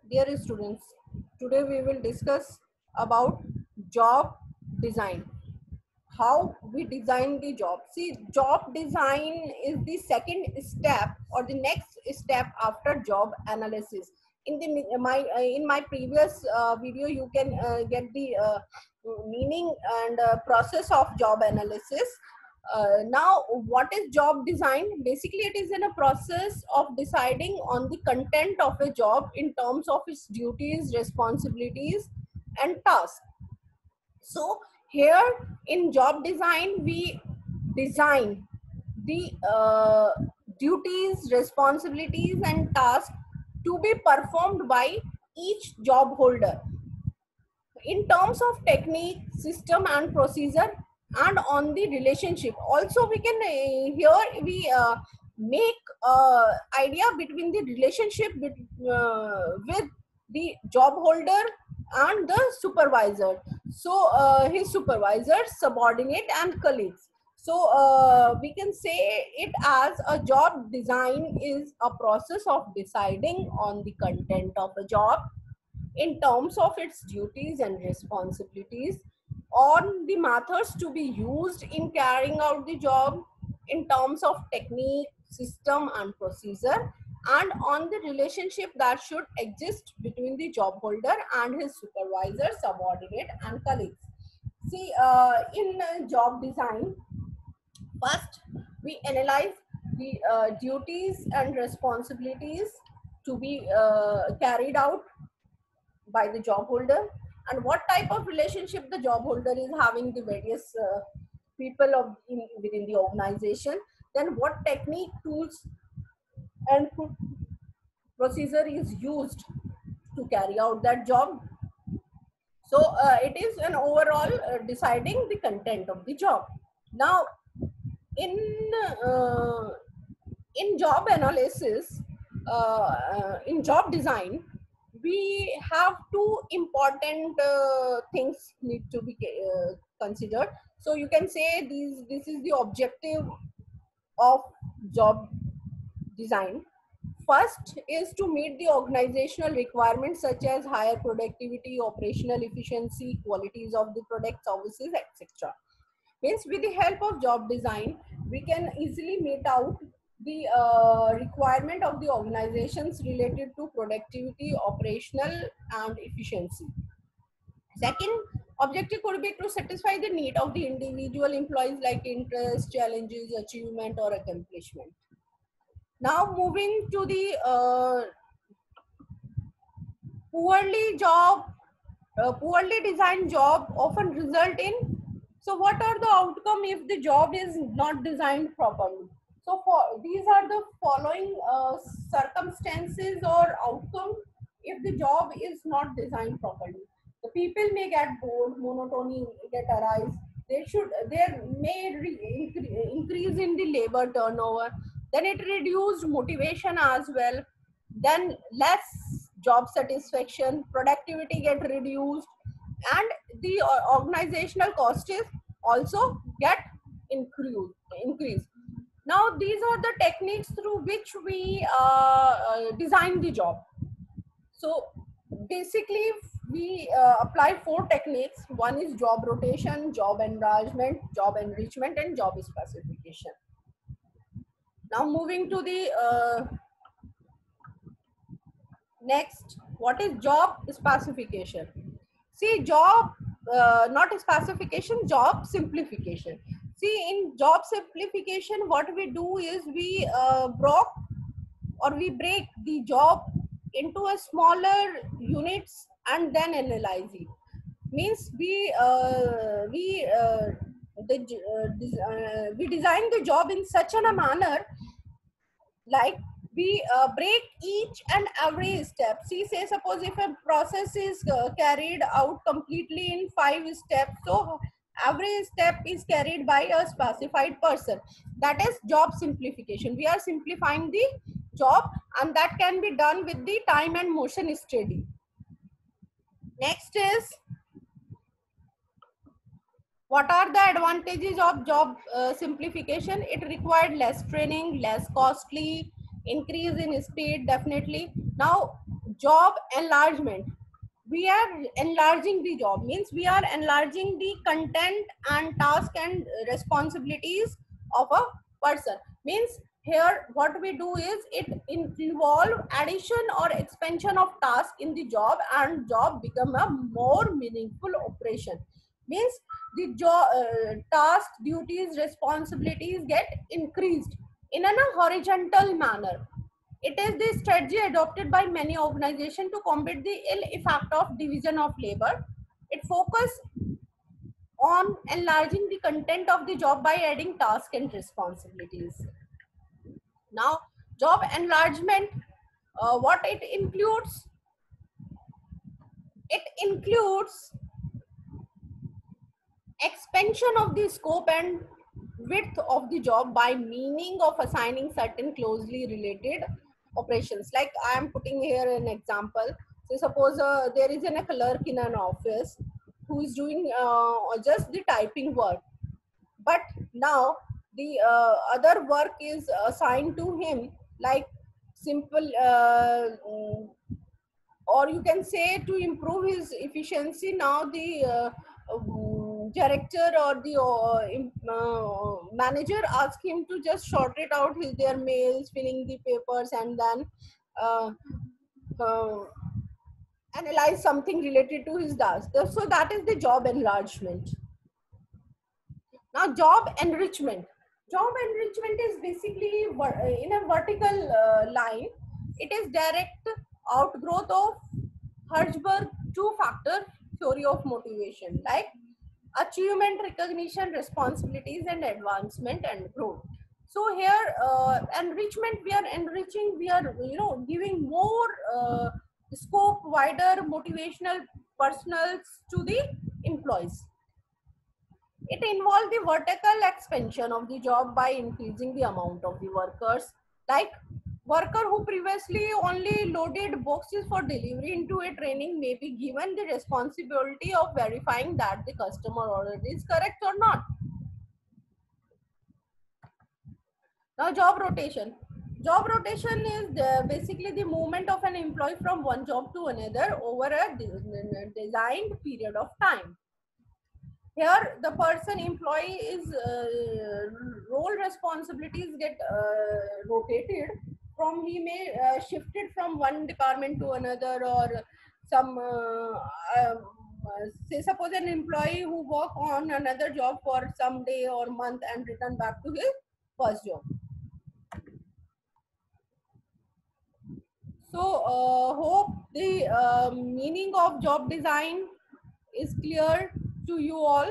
Dear students, today we will discuss about job design. How we design the job. See, job design is the second step or the next step after job analysis. In my previous video, you can get the meaning and process of job analysis. Now, what is job design? Basically, it is in a process of deciding on the content of a job in terms of its duties, responsibilities, and tasks. So here in job design, we design the duties, responsibilities, and tasks to be performed by each job holder in terms of technique, system, and procedure, and on the relationship. Also, we can here we make idea between the relationship with the job holder and the supervisor. So his supervisor, subordinate, and colleagues. So we can say it as a job design is a process of deciding on the content of a job in terms of its duties and responsibilities, on the methods to be used in carrying out the job, in terms of technique, system, and procedure, and on the relationship that should exist between the job holder and his supervisor, subordinate, and colleagues. See, in job design, first we analyze the duties and responsibilities to be carried out by the job holder, and what type of relationship the job holder is having the various people within the organization, then what technique, tools, and procedure is used to carry out that job. So it is an overall deciding the content of the job. Now in uh, in job analysis, in job design, we have two important things need to be considered. So you can say this is the objective of job design. First is to meet the organizational requirements such as higher productivity, operational efficiency, qualities of the product, services, etc. Means with the help of job design, we can easily meet out the requirement of the organizations related to productivity, operational, and efficiency. Second objective could be to satisfy the need of the individual employees like interest, challenges, achievement, or accomplishment. Now moving to the poorly job poorly designed job often result in, so what are the outcome if the job is not designed properly? So for these are the following circumstances or outcome if the job is not designed properly. The people may get bored, monotony get arise, there may increase in the labor turnover, then it reduced motivation as well, then less job satisfaction, productivity get reduced, and the organizational cost is also get increased. Now these are the techniques through which we design the job. So basically we apply four techniques. One is job rotation, job enlargement, job enrichment, and job specification. Now moving to the next, what is job specification? See, job, not specification, job simplification. See, in job simplification, what we do is we we break the job into a smaller units and then analyze it. Means we design the job in such a manner, like we break each and every step. See, say suppose if a process is carried out completely in 5 steps, so every step is carried by a specified person. That is job simplification. We are simplifying the job, and that can be done with the time and motion study. Next is, what are the advantages of job simplification? It required less training, less costly, increase in speed, definitely. Now job enlargement. We are enlarging the job, means we are enlarging the content and task and responsibilities of a person. Means here what we do is it involve addition or expansion of task in the job, and job become a more meaningful operation. Means the job task, duties, responsibilities get increased in a horizontal manner. It is the strategy adopted by many organizations to combat the ill effect of division of labor. It focuses on enlarging the content of the job by adding tasks and responsibilities. Now, job enlargement, what it includes? It includes expansion of the scope and width of the job by meaning of assigning certain closely related operations. Like I am putting here an example. So suppose there is a clerk in an office who is doing just the typing work, but now the other work is assigned to him, like simple or you can say to improve his efficiency. Now the director or the manager ask him to just short it out their mails, filling the papers, and then uh, uh, analyze something related to his task. So that is the job enlargement. Now, job enrichment. Job enrichment is basically in a vertical line. It is direct outgrowth of Hertzberg two-factor theory of motivation, like achievement, recognition, responsibilities, and advancement and growth. So here, enrichment, we are enriching, we are giving more scope, wider motivational personals to the employees. It involves the vertical expansion of the job by increasing the amount of the workers. Like worker who previously only loaded boxes for delivery into a training may be given the responsibility of verifying that the customer order is correct or not. Now, job rotation. Job rotation is basically the movement of an employee from one job to another over a designed period of time. Here the person employee is role responsibilities get rotated from, he may shifted from one department to another, or some say suppose an employee who work on another job for some day or month and return back to his first job. So hope the meaning of job design is clear to you all.